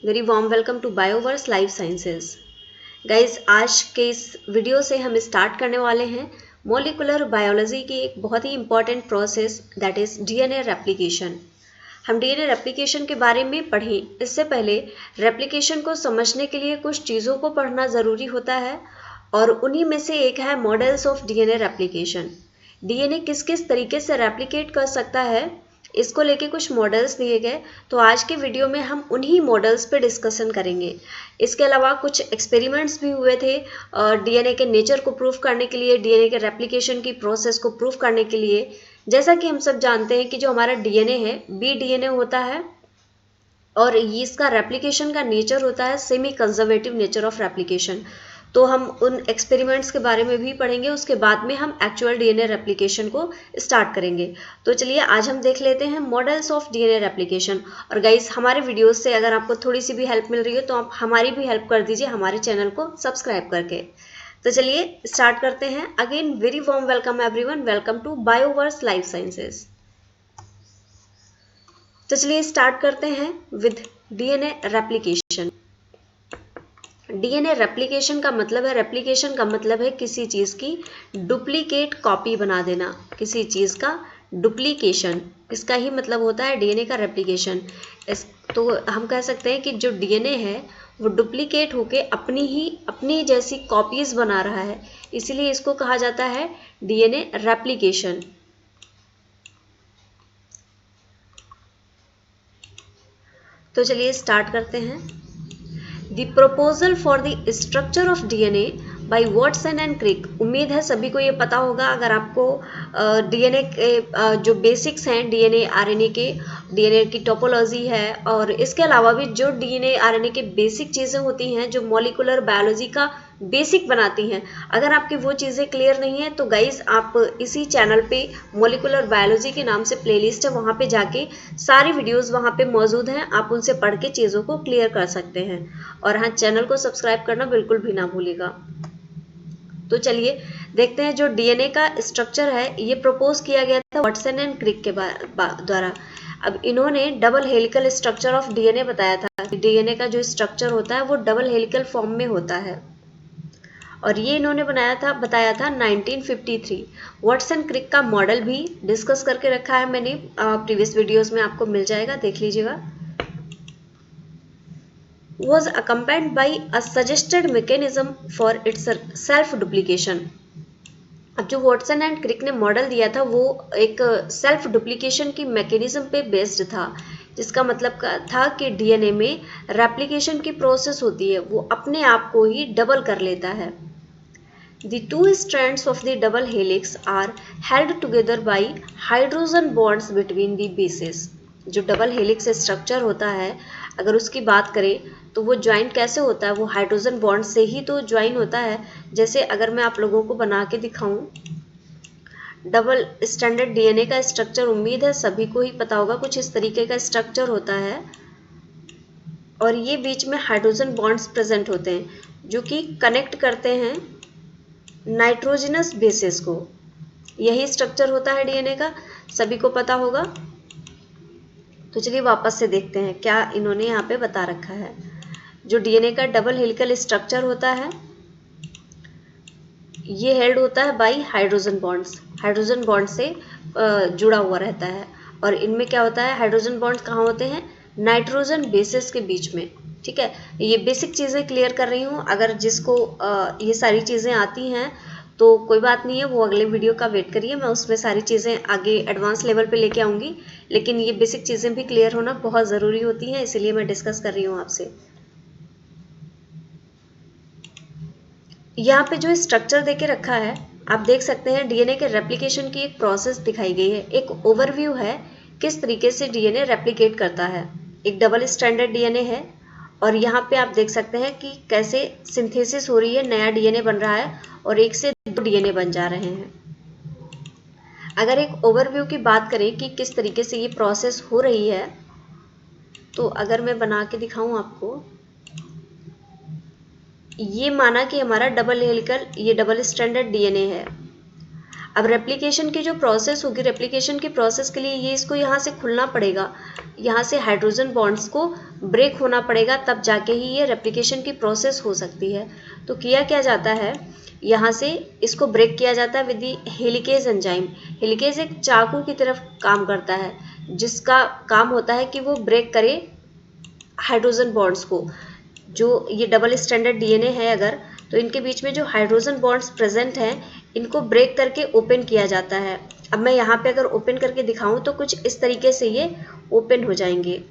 Very warm welcome to Bioverse life sciences. Guys, आज के इस वीडियो से हम स्टार्ट करने वाले हैं मॉलिक्यूलर बायोलॉजी की एक बहुत ही important process that is DNA replication. हम डीएनए रेप्लिकेशन के बारे में पढ़ें इससे पहले रेप्लिकेशन को समझने के लिए कुछ चीज़ों को पढ़ना ज़रूरी होता है और उन्हीं में से एक है models of DNA replication. DNA किस किस तरीके से रेप्लिकेट कर सकता है, इसको लेके कुछ मॉडल्स दिए गए। तो आज के वीडियो में हम उन्हीं मॉडल्स पे डिस्कशन करेंगे। इसके अलावा कुछ एक्सपेरिमेंट्स भी हुए थे डीएनए के नेचर को प्रूफ करने के लिए, डीएनए के रेप्लिकेशन की प्रोसेस को प्रूफ करने के लिए। जैसा कि हम सब जानते हैं कि जो हमारा डीएनए है बी डीएनए होता है और इसका रेप्लिकेशन का नेचर होता है semi conservative nature of replication. तो हम उन एक्सपेरिमेंट्स के बारे में भी पढ़ेंगे, उसके बाद में हम एक्चुअल डीएनए रेप्लिकेशन को स्टार्ट करेंगे। तो चलिए आज हम देख लेते हैं मॉडल्स ऑफ डीएनए रेप्लिकेशन। और गाइस, हमारे वीडियोस से अगर आपको थोड़ी सी भी हेल्प मिल रही है तो आप हमारी भी हेल्प कर दीजिए हमारे चैनल को सब्सक्राइब करके। तो चलिए स्टार्ट करते हैं। Again very warm welcome everyone, welcome to Bioverse life sciences. तो चलिए स्टार्ट करते हैं with DNA replication. DNA replication का मतलब है, रेप्लिकेशन का मतलब है किसी चीज़ की डुप्लीकेट कॉपी बना देना, किसी चीज़ का डुप्लीकेशन, इसका ही मतलब होता है डीएनए का रेप्लिकेशन। तो हम कह सकते हैं कि जो डीएनए है वो डुप्लीकेट होके अपनी जैसी कॉपीज बना रहा है, इसीलिए इसको कहा जाता है डीएनए रेप्लिकेशन। तो चलिए स्टार्ट करते हैं। The proposal for the structure of DNA by Watson and Crick। उम्मीद है सभी को ये पता होगा। अगर आपको डीएनए के जो बेसिक्स हैं, डीएनए आरएनए के, डीएनए की टोपोलॉजी है और इसके अलावा भी जो डीएनए आरएनए के बेसिक चीज़ें होती हैं जो मॉलिक्यूलर बायोलॉजी का बेसिक बनाती हैं, अगर आपकी वो चीज़ें क्लियर नहीं है तो गाइज आप इसी चैनल पे मॉलिक्यूलर बायोलॉजी के नाम से प्लेलिस्ट है, वहाँ पे जाके सारी वीडियोस वहाँ पे मौजूद हैं, आप उनसे पढ़ के चीज़ों को क्लियर कर सकते हैं। और हाँ, चैनल को सब्सक्राइब करना बिल्कुल भी ना भूलिएगा। तो चलिए देखते हैं जो डीएनए का स्ट्रक्चर है ये प्रपोज किया गया था वाटसन एंड क्रिक के द्वारा। अब इन्होंने double helical structure of DNA बताया था कि डीएनए का जो स्ट्रक्चर होता है वो डबल हेलिकल फॉर्म में होता है और ये इन्होंने बताया था 1953। वाटसन क्रिक का मॉडल भी डिस्कस करके रखा है मैंने प्रीवियस वीडियोस में, आपको मिल जाएगा, देख लीजिएगा। was accompanied by a suggested mechanism for its self duplication। अब जो वाटसन एंड क्रिक ने मॉडल दिया था वो एक सेल्फ डुप्लीकेशन की मैकेनिज्म पे बेस्ड था, जिसका मतलब था कि डीएनए में रेप्लिकेशन की प्रोसेस होती है वो अपने आप को ही डबल कर लेता है। The two strands of the double helix are held together by hydrogen bonds between the bases। जो डबल हेलिक्स स्ट्रक्चर होता है अगर उसकी बात करें तो वो ज्वाइंट कैसे होता है, वो हाइड्रोजन बॉन्ड से ही तो ज्वाइन होता है। जैसे अगर मैं आप लोगों को बना के दिखाऊं डबल स्टैंडर्ड डीएनए का स्ट्रक्चर, उम्मीद है सभी को ही पता होगा, कुछ इस तरीके का स्ट्रक्चर होता है और ये बीच में हाइड्रोजन बॉन्ड्स प्रेजेंट होते हैं जो कि कनेक्ट करते हैं नाइट्रोजनस बेसिस को। यही स्ट्रक्चर होता है डीएनए का, सभी को पता होगा। तो चलिए वापस से देखते हैं क्या इन्होंने यहाँ पे बता रखा है। जो डीएनए का डबल हेलिकल स्ट्रक्चर होता है ये हेल्ड होता है by hydrogen bonds, hydrogen bond से जुड़ा हुआ रहता है। और इनमें क्या होता है, हाइड्रोजन बॉन्ड्स कहाँ होते हैं, नाइट्रोजन बेसिस के बीच में। ठीक है, ये बेसिक चीज़ें क्लियर कर रही हूँ। अगर जिसको ये सारी चीज़ें आती हैं तो कोई बात नहीं है, वो अगले वीडियो का वेट करिए, मैं उसमें सारी चीज़ें आगे एडवांस लेवल पे लेके आऊँगी। लेकिन ये बेसिक चीज़ें भी क्लियर होना बहुत ज़रूरी होती हैं, इसीलिए मैं डिस्कस कर रही हूँ आपसे। यहाँ पे जो स्ट्रक्चर देके रखा है आप देख सकते हैं, डीएनए के रेप्लिकेशन की एक प्रोसेस दिखाई गई है, एक ओवरव्यू है किस तरीके से डीएनए रेप्लिकेट करता है। एक डबल स्टैंडर्ड डीएनए है और यहाँ पे आप देख सकते हैं कि कैसे सिंथेसिस हो रही है, नया डीएनए बन रहा है और एक से दो डीएनए बन जा रहे हैं। अगर एक ओवरव्यू की बात करें कि किस तरीके से ये प्रोसेस हो रही है, तो अगर मैं बना के दिखाऊं आपको, ये माना कि हमारा डबल हेलिकल, ये डबल स्टैंडर्ड डीएनए है। अब रेप्लिकेशन की जो प्रोसेस होगी, रेप्लिकेशन की प्रोसेस के लिए ये इसको यहाँ से खुलना पड़ेगा, यहाँ से हाइड्रोजन बॉन्ड्स को ब्रेक होना पड़ेगा, तब जाके ही ये रेप्लिकेशन की प्रोसेस हो सकती है। तो किया क्या जाता है, यहाँ से इसको ब्रेक किया जाता है with the helicase enzyme. Helicase एक चाकू की तरफ काम करता है, जिसका काम होता है कि वो ब्रेक करे हाइड्रोजन बॉन्ड्स को। जो ये डबल स्टैंडर्ड डीएनए है अगर, तो इनके बीच में जो हाइड्रोजन बॉन्ड्स प्रेजेंट हैं, इनको ब्रेक करके ओपन किया जाता है। अब मैं यहाँ पे अगर ओपन करके दिखाऊं तो कुछ इस तरीके से ये ओपन हो जाएंगे।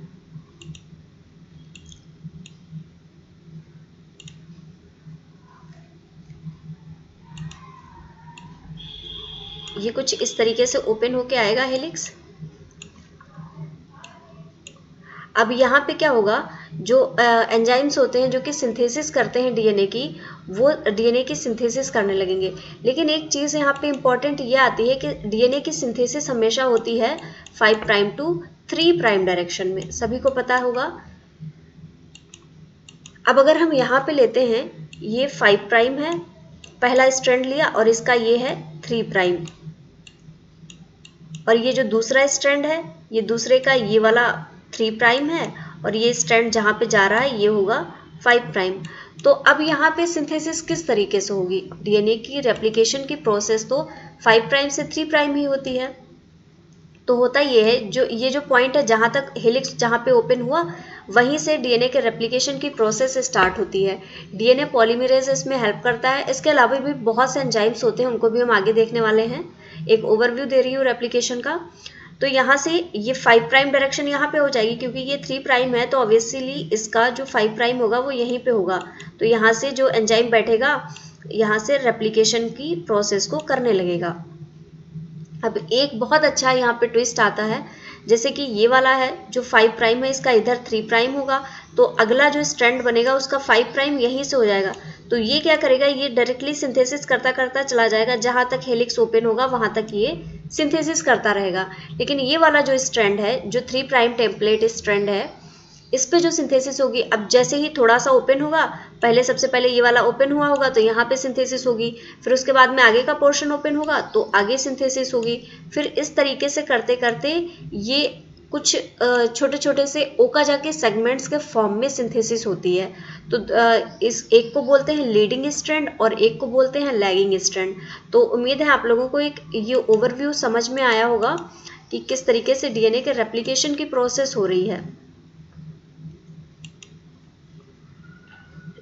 ये कुछ इस तरीके से ओपन होके आएगा हेलिक्स। अब यहाँ पे क्या होगा, जो एंजाइम्स होते हैं जो कि सिंथेसिस करते हैं डीएनए की, वो डीएनए की सिंथेसिस करने लगेंगे। लेकिन एक चीज़ यहाँ पे इम्पॉर्टेंट ये आती है कि डीएनए की सिंथेसिस हमेशा होती है 5 प्राइम टू 3 प्राइम डायरेक्शन में, सभी को पता होगा। अब अगर हम यहाँ पे लेते हैं, ये 5 प्राइम है, पहला स्ट्रैंड लिया, और इसका ये है 3 प्राइम, और ये जो दूसरा स्ट्रैंड है, ये दूसरे का ये वाला 3 प्राइम है, और ये स्ट्रैंड जहाँ पे जा रहा है ये होगा 5 प्राइम। तो अब यहाँ पे सिंथेसिस किस तरीके से होगी, डीएनए की रेप्लिकेशन की प्रोसेस तो 5 प्राइम से 3 प्राइम ही होती है। तो होता ये है, जो ये जो पॉइंट है जहाँ तक हेलिक्स जहाँ पे ओपन हुआ, वहीं से डीएनए के रेप्लिकेशन की प्रोसेस स्टार्ट होती है। डीएनए पॉलीमरेज इसमें हेल्प करता है। इसके अलावा भी बहुत से एंजाइम्स होते हैं, उनको भी हम आगे देखने वाले हैं। एक ओवरव्यू दे रही हूँ रेप्लिकेशन का। तो यहाँ से ये 5 प्राइम डायरेक्शन यहाँ पे हो जाएगी, क्योंकि ये 3 प्राइम है, तो ऑब्वियसली इसका जो 5 प्राइम होगा वो यहीं पे होगा। तो यहाँ से जो एंजाइम बैठेगा, यहाँ से रेप्लिकेशन की प्रोसेस को करने लगेगा। अब एक बहुत अच्छा यहाँ पे ट्विस्ट आता है, जैसे कि ये वाला है जो 5 प्राइम है, इसका इधर 3 प्राइम होगा, तो अगला जो स्ट्रैंड बनेगा उसका 5 प्राइम यहीं से हो जाएगा। तो ये क्या करेगा, ये डायरेक्टली सिंथेसिस करता करता चला जाएगा, जहाँ तक हेलिक्स ओपन होगा वहाँ तक ये सिंथेसिस करता रहेगा। लेकिन ये वाला जो स्ट्रैंड है, जो 3 प्राइम टेम्पलेट स्ट्रैंड है, इस पे जो सिंथेसिस होगी, अब जैसे ही थोड़ा सा ओपन होगा, पहले सबसे पहले ये वाला ओपन हुआ होगा तो यहाँ पे सिंथेसिस होगी, फिर उसके बाद में आगे का पोर्शन ओपन होगा तो आगे सिंथेसिस होगी। फिर इस तरीके से करते करते ये कुछ छोटे छोटे से ओकाजा के सेगमेंट्स के फॉर्म में सिंथेसिस होती है। तो इस एक को बोलते हैं लीडिंग स्ट्रैंड और एक को बोलते हैं लैगिंग स्ट्रैंड। तो उम्मीद है आप लोगों को एक ये ओवरव्यू समझ में आया होगा कि किस तरीके से डीएनए के रेप्लिकेशन की प्रोसेस हो रही है।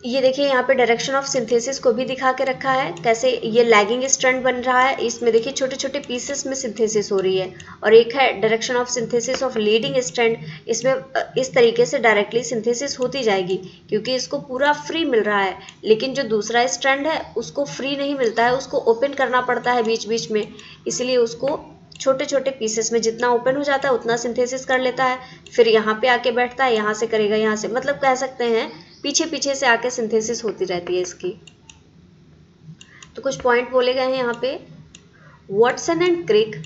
ये देखिए यहाँ पे डायरेक्शन ऑफ सिंथेसिस को भी दिखा के रखा है, कैसे ये लैगिंग स्ट्रैंड बन रहा है, इसमें देखिए छोटे छोटे पीसेस में सिंथेसिस हो रही है। और एक है direction of synthesis of leading strand, इसमें इस तरीके से डायरेक्टली सिंथेसिस होती जाएगी क्योंकि इसको पूरा फ्री मिल रहा है। लेकिन जो दूसरा स्ट्रैंड है उसको फ्री नहीं मिलता है, उसको ओपन करना पड़ता है बीच बीच में, इसलिए उसको छोटे छोटे पीसेस में जितना ओपन हो जाता है उतना सिंथेसिस कर लेता है, फिर यहाँ पे आके बैठता है, यहाँ से करेगा, यहाँ से, मतलब कह सकते हैं पीछे पीछे से आके सिंथेसिस होती रहती है इसकी। तो कुछ पॉइंट बोले गए हैं यहाँ पे। Watson and Crick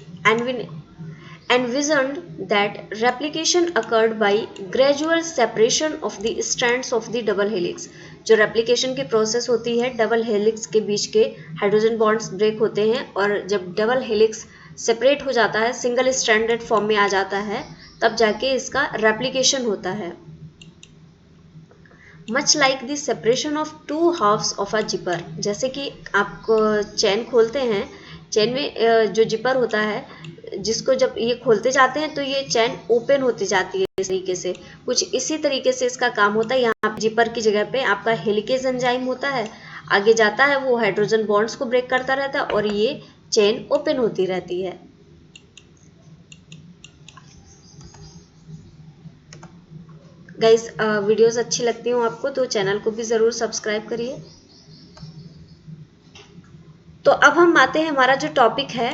envisioned that replication occurred by gradual separation of the strands of the double helix। जो रेप्लिकेशन की प्रोसेस होती है, डबल हेलिक्स के बीच के हाइड्रोजन बॉन्ड्स ब्रेक होते हैं, और जब डबल हेलिक्स सेपरेट हो जाता है, सिंगल स्ट्रैंडेड फॉर्म में आ जाता है, तब जाके इसका रेप्लिकेशन होता है। Much like the separation of two halves of a zipper, जैसे कि आप चैन खोलते हैं, चैन में जो जिपर होता है, जिसको जब ये खोलते जाते हैं तो ये चैन ओपन होती जाती है इस तरीके से, कुछ इसी तरीके से इसका काम होता है। यहाँ जिपर की जगह पे आपका हेलिकेज एंजाइम होता है, आगे जाता है, वो हाइड्रोजन बॉन्ड्स को ब्रेक करता रहता है और ये चैन ओपन होती रहती है। गाइस, वीडियोस अच्छी लगती हो आपको तो चैनल को भी ज़रूर सब्सक्राइब करिए। तो अब हम आते हैं, हमारा जो टॉपिक है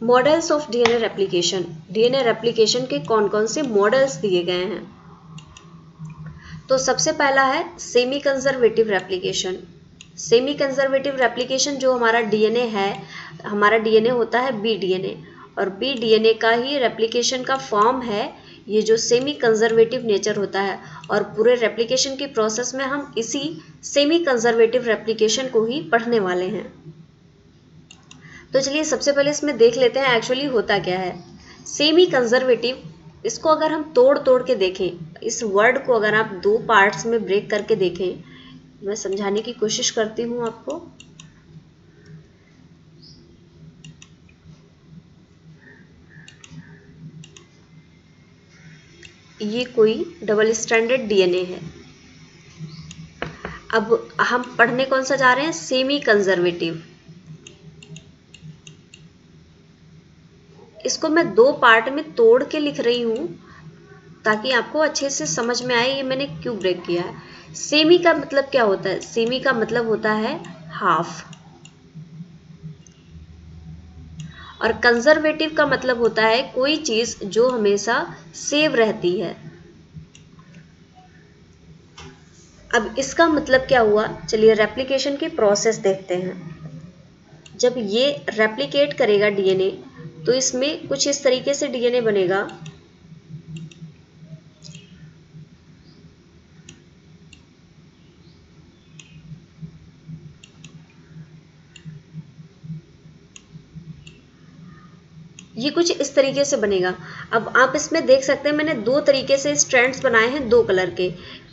models of DNA replication. DNA replication के कौन कौन से मॉडल्स दिए गए हैं। तो सबसे पहला है semi conservative replication. Semi conservative replication जो हमारा डीएनए है, हमारा डीएनए होता है बी डीएनए, और बी डीएनए का ही रेप्लिकेशन का फॉर्म है ये जो सेमी कंजर्वेटिव नेचर होता है, और पूरे रेप्लिकेशन की प्रोसेस में हम इसी सेमी कंजर्वेटिव रेप्लिकेशन को ही पढ़ने वाले हैं। तो चलिए सबसे पहले इसमें देख लेते हैं एक्चुअली होता क्या है। सेमी कंजर्वेटिव इसको अगर हम तोड़ तोड़ के देखें, इस वर्ड को अगर आप दो पार्ट्स में ब्रेक करके देखें, मैं समझाने की कोशिश करती हूँ आपको। ये कोई डबल स्ट्रैंडेड डीएनए है। अब हम पढ़ने कौन सा जा रहे हैं? Semi conservative. इसको मैं दो पार्ट में तोड़ के लिख रही हूँ ताकि आपको अच्छे से समझ में आए ये मैंने क्यों ब्रेक किया है। सेमी का मतलब क्या होता है? सेमी का मतलब होता है हाफ, और कंजर्वेटिव का मतलब होता है कोई चीज जो हमेशा सेव रहती है। अब इसका मतलब क्या हुआ? चलिए रेप्लिकेशन की प्रोसेस देखते हैं। जब ये रेप्लिकेट करेगा डीएनए, तो इसमें कुछ इस तरीके से डीएनए बनेगा। ये कुछ इस तरीके से बनेगा। अब आप इसमें देख सकते हैं मैंने दो तरीके से स्ट्रैंड्स बनाए हैं, दो कलर के।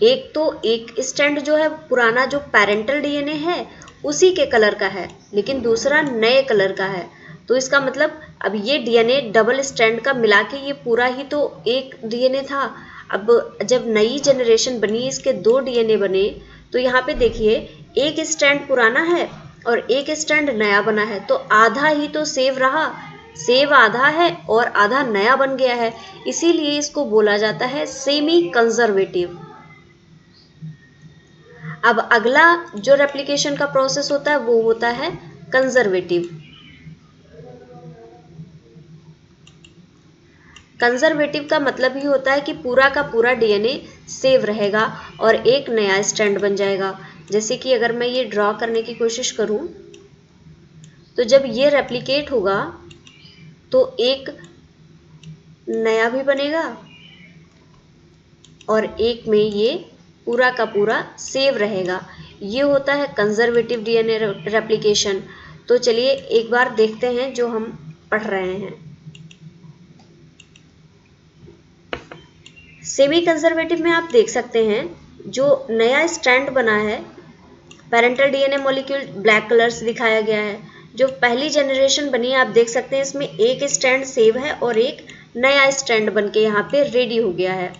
एक तो एक स्ट्रैंड जो है पुराना जो पेरेंटल डीएनए है उसी के कलर का है, लेकिन दूसरा नए कलर का है। तो इसका मतलब अब ये डीएनए डबल स्ट्रैंड का मिला के ये पूरा ही तो एक डीएनए था। अब जब नई जनरेशन बनी, इसके दो डीएनए बने, तो यहाँ पे देखिए एक स्ट्रैंड पुराना है और एक स्ट्रैंड नया बना है, तो आधा ही तो सेव रहा। सेव आधा है और आधा नया बन गया है, इसीलिए इसको बोला जाता है सेमी कंजर्वेटिव। अब अगला जो रेप्लिकेशन का प्रोसेस होता है वो होता है कंजर्वेटिव। कंजर्वेटिव का मतलब ही होता है कि पूरा का पूरा डीएनए सेव रहेगा और एक नया स्ट्रैंड बन जाएगा। जैसे कि अगर मैं ये ड्रॉ करने की कोशिश करूं, तो जब ये रेप्लिकेट होगा तो एक नया भी बनेगा और एक में ये पूरा का पूरा सेव रहेगा। ये होता है कंजर्वेटिव डीएनए रेप्लिकेशन। तो चलिए एक बार देखते हैं जो हम पढ़ रहे हैं। सेमी कंजर्वेटिव में आप देख सकते हैं जो नया स्ट्रैंड बना है, parental DNA molecule black colour से दिखाया गया है। जो पहली जनरेशन बनी है आप देख सकते हैं इसमें एक स्ट्रैंड सेव है और एक नया स्ट्रैंड बन के यहाँ पे रेडी हो गया है।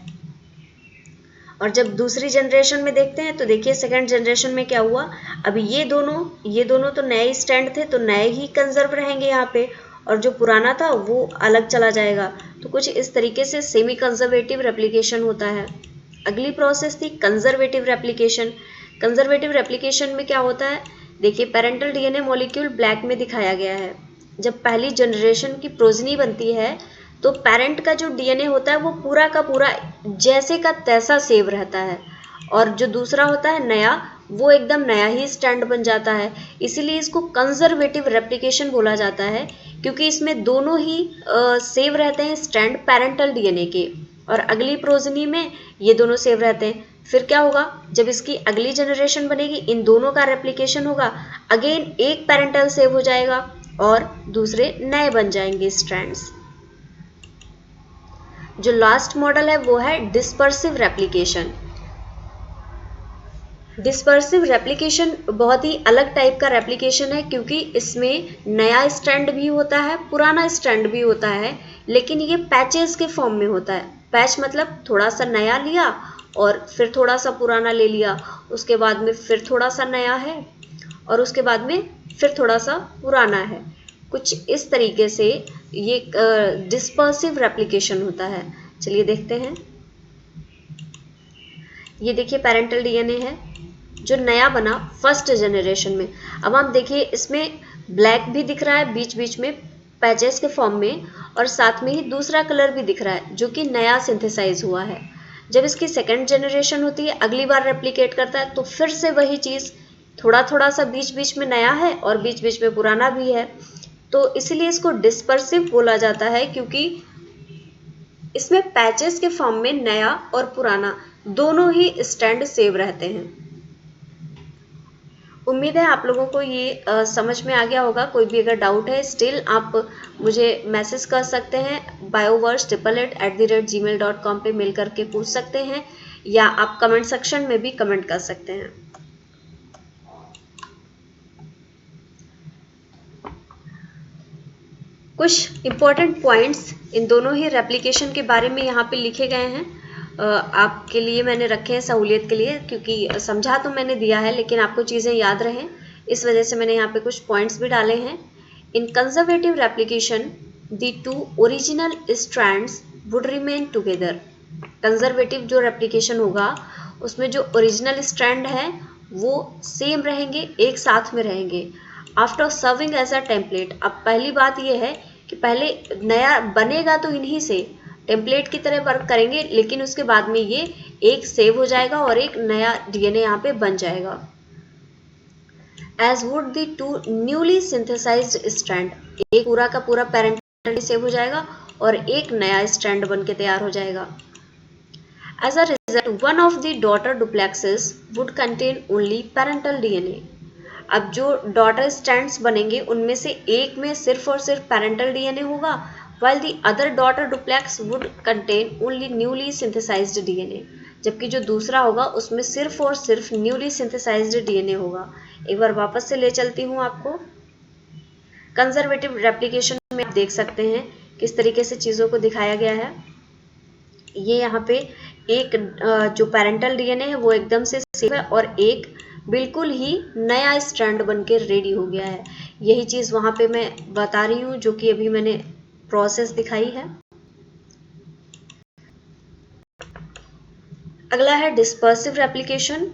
और जब दूसरी जनरेशन में देखते हैं तो देखिए सेकंड जनरेशन में क्या हुआ। अब ये दोनों तो नए स्टैंड थे, तो नए ही कंजर्व रहेंगे यहाँ पे, और जो पुराना था वो अलग चला जाएगा। तो कुछ इस तरीके से सेमी कंजर्वेटिव रेप्लिकेशन होता है। अगली प्रोसेस थी कंजर्वेटिव रेप्लिकेशन। कंजर्वेटिव रेप्लिकेशन में क्या होता है, देखिए पेरेंटल डीएनए मॉलिक्यूल ब्लैक में दिखाया गया है। जब पहली जनरेशन की प्रोजनी बनती है तो पेरेंट का जो डीएनए होता है वो पूरा का पूरा जैसे का तैसा सेव रहता है, और जो दूसरा होता है नया, वो एकदम नया ही स्टैंड बन जाता है। इसीलिए इसको कंजर्वेटिव रेप्लिकेशन बोला जाता है, क्योंकि इसमें दोनों ही सेव रहते हैं स्टैंड पेरेंटल डीएनए के, और अगली प्रोजनी में ये दोनों सेव रहते हैं। फिर क्या होगा, जब इसकी अगली जनरेशन बनेगी इन दोनों का रेप्लिकेशन होगा, अगेन एक पेरेंटल सेव हो जाएगा और दूसरे नए बन जाएंगे स्ट्रैंड्स। जो लास्ट मॉडल है वो है डिस्पर्सिव रेप्लिकेशन। डिस्पर्सिव रेप्लिकेशन बहुत ही अलग टाइप का रेप्लिकेशन है, क्योंकि इसमें नया स्ट्रैंड भी होता है, पुराना स्ट्रैंड भी होता है, लेकिन ये पैचेस के फॉर्म में होता है। पैच मतलब थोड़ा सा नया लिया और फिर थोड़ा सा पुराना ले लिया, उसके बाद में फिर थोड़ा सा नया है और उसके बाद में फिर थोड़ा सा पुराना है। कुछ इस तरीके से ये डिस्पर्सिव रेप्लिकेशन होता है। चलिए देखते हैं। ये देखिए पेरेंटल डीएनए है जो नया बना फर्स्ट जनरेशन में। अब आप देखिए इसमें ब्लैक भी दिख रहा है बीच बीच में पैचेस के फॉर्म में, और साथ में ही दूसरा कलर भी दिख रहा है जो कि नया सिंथेसाइज हुआ है। जब इसकी सेकेंड जनरेशन होती है, अगली बार रेप्लिकेट करता है, तो फिर से वही चीज़, थोड़ा थोड़ा सा बीच बीच में नया है और बीच बीच में पुराना भी है। तो इसलिए इसको डिस्पर्सिव बोला जाता है, क्योंकि इसमें पैचेस के फॉर्म में नया और पुराना दोनों ही स्टैंड सेव रहते हैं। उम्मीद है आप लोगों को ये समझ में आ गया होगा। कोई भी अगर डाउट है स्टिल आप मुझे मैसेज कर सकते हैं, bioverse888@gmail.com पे मेल करके पूछ सकते हैं, या आप कमेंट सेक्शन में भी कमेंट कर सकते हैं। कुछ इम्पोर्टेंट पॉइंट्स इन दोनों ही रेप्लिकेशन के बारे में यहाँ पे लिखे गए हैं, आपके लिए मैंने रखे हैं सहूलियत के लिए, क्योंकि समझा तो मैंने दिया है लेकिन आपको चीज़ें याद रहें, इस वजह से मैंने यहाँ पे कुछ पॉइंट्स भी डाले हैं। In conservative replication the two original strands would remain together. Conservative जो रेप्लिकेशन होगा उसमें जो ओरिजिनल स्ट्रैंड है वो सेम रहेंगे, एक साथ में रहेंगे। After serving as a template, अब पहली बात यह है कि पहले नया बनेगा तो इन्हीं से टेम्पलेट की तरह वर्क करेंगे, लेकिन उसके बाद में ये एक सेव हो जाएगा और एक नया डीएनए यहाँ पे बन जाएगा। As would the two newly synthesized strand, एक पूरा का पूरा पैरेंटल सेव हो जाएगा और एक नया स्ट्रैंड बन के तैयार हो जाएगा। As a result one of the daughter duplexes would contain only parental DNA. अब जो डॉटर स्ट्रैंड्स बनेंगे उनमें से एक में सिर्फ और सिर्फ पैरेंटल डीएनए होगा, while the other daughter duplex would contain only newly synthesized DNA, जबकि जो दूसरा होगा उसमें सिर्फ और सिर्फ न्यूली सिंथेसाइज्ड डीएनए होगा। एक बार वापस से ले चलती हूँ आपको। कंजर्वेटिव रेप्लिकेशन में आप देख सकते हैं किस तरीके से चीज़ों को दिखाया गया है। ये यहाँ पे एक जो पैरेंटल डीएनए है वो एकदम से सेव है और एक बिल्कुल ही नया स्ट्रैंड बन के रेडी हो गया है। यही चीज़ वहाँ पे मैं बता रही हूँ जो कि अभी मैंने प्रोसेस दिखाई है। अगला है dispersive replication.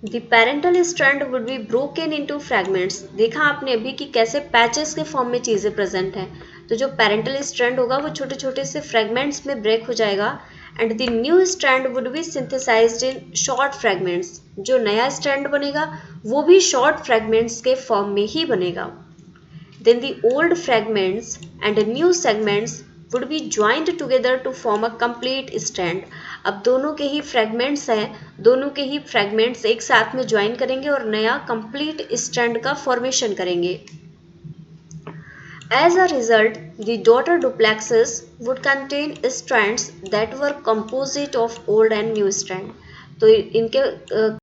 The parental strand would be broken into fragments. देखा आपने अभी कि कैसे पैचेस के फॉर्म में चीज़ें प्रेजेंट हैं, तो जो पैरेंटल स्ट्रैंड होगा वो छोटे छोटे से फ्रैगमेंट्स में ब्रेक हो जाएगा and the new strand would be synthesized in short fragments. जो नया स्ट्रैंड बनेगा वो भी शॉर्ट फ्रैगमेंट्स के फॉर्म में ही बनेगा। Then the old fragments and new segments would be joined together to form a complete strand. अब दोनों के ही फ्रैगमेंट्स हैं, दोनों के ही फ्रैगमेंट्स एक साथ में ज्वाइन करेंगे और नया कंप्लीट स्ट्रैंड का फॉर्मेशन करेंगे। As a result, the daughter duplexes would contain strands that were composite of old and new strand. तो इनके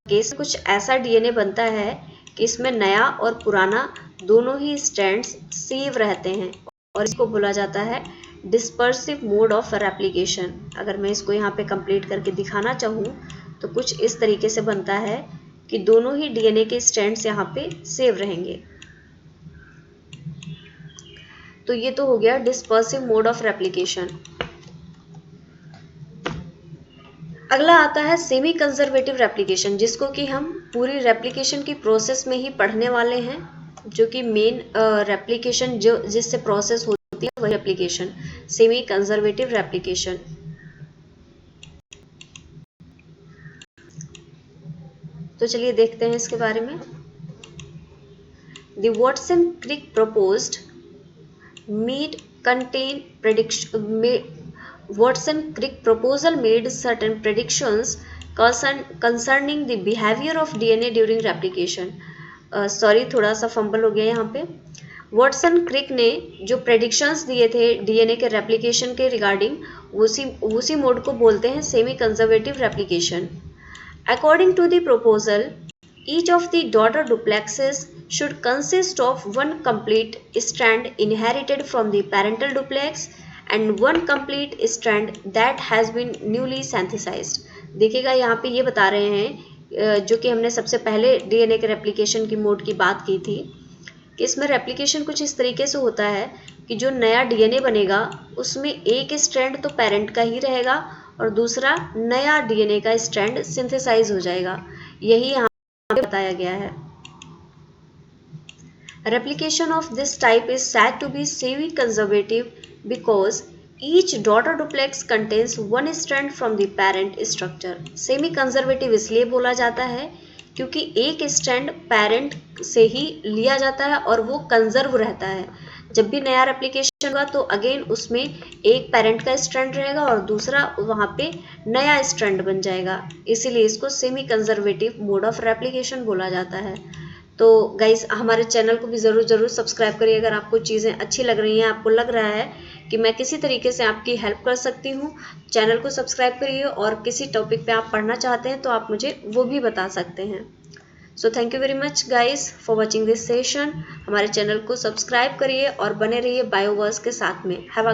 केस कुछ ऐसा डीएनए बनता है कि इसमें नया और पुराना दोनों ही स्ट्रैंड्स सेव रहते हैं और इसको बोला जाता है डिस्पर्सिव मोड ऑफ रेप्लिकेशन। अगर मैं इसको यहाँ पे कंप्लीट करके दिखाना चाहूँ तो कुछ इस तरीके से बनता है कि दोनों ही डीएनए के स्ट्रैंड्स यहाँ पे सेव रहेंगे। तो ये तो हो गया डिस्पर्सिव मोड ऑफ रेप्लिकेशन। अगला आता है सेमी कंजर्वेटिव रेप्लिकेशन, जिसको कि हम पूरी रेप्लिकेशन की प्रोसेस में ही पढ़ने वाले हैं, जो कि मेन रेप्लिकेशन जो जिससे प्रोसेस होती है वही रेप्लिकेशन, सेमी कंजर्वेटिव रेप्लिकेशन। तो चलिए देखते हैं इसके बारे में। The Watson Crick proposed made contain prediction Watson-Crick proposal made certain predictions concerning the behavior of DNA during replication. Sorry थोड़ा सा फंबल हो गया यहाँ पे। वॉटसन-क्रिक ने जो प्रेडिक्शंस दिए थे डीएनए के रेप्लिकेशन के रिगार्डिंग उसी मोड को बोलते हैं semi conservative replication. According to the proposal, each of the daughter duplexes should consist of one complete strand inherited from the parental duplex and one complete strand that has been newly synthesized. देखिएगा यहाँ पे ये बता रहे हैं जो कि हमने सबसे पहले डीएनए के रेप्लिकेशन की मोड की बात की थी कि इसमें रेप्लिकेशन कुछ इस तरीके से होता है कि जो नया डीएनए बनेगा उसमें एक स्ट्रैंड तो पेरेंट का ही रहेगा और दूसरा नया डीएनए का स्ट्रैंड सिंथेसाइज हो जाएगा। यही यहाँ पे बताया गया है। Replication of this type is said to be semi-conservative because each daughter duplex contains one strand from the parent structure. Semi-conservative इसलिए बोला जाता है क्योंकि एक स्ट्रैंड पेरेंट से ही लिया जाता है और वो कंजर्व रहता है। जब भी नया रेप्लिकेशन होगा तो अगेन उसमें एक पेरेंट का स्ट्रैंड रहेगा और दूसरा वहाँ पे नया स्ट्रैंड बन जाएगा, इसीलिए इसको semi conservative mode of replication बोला जाता है। तो गाइस हमारे चैनल को भी ज़रूर सब्सक्राइब करिए। अगर आपको चीज़ें अच्छी लग रही हैं, आपको लग रहा है कि मैं किसी तरीके से आपकी हेल्प कर सकती हूँ, चैनल को सब्सक्राइब करिए। और किसी टॉपिक पे आप पढ़ना चाहते हैं तो आप मुझे वो भी बता सकते हैं। So thank you very much guys for watching this session. हमारे चैनल को सब्सक्राइब करिए और बने रहिए बायोवर्स के साथ में। Have a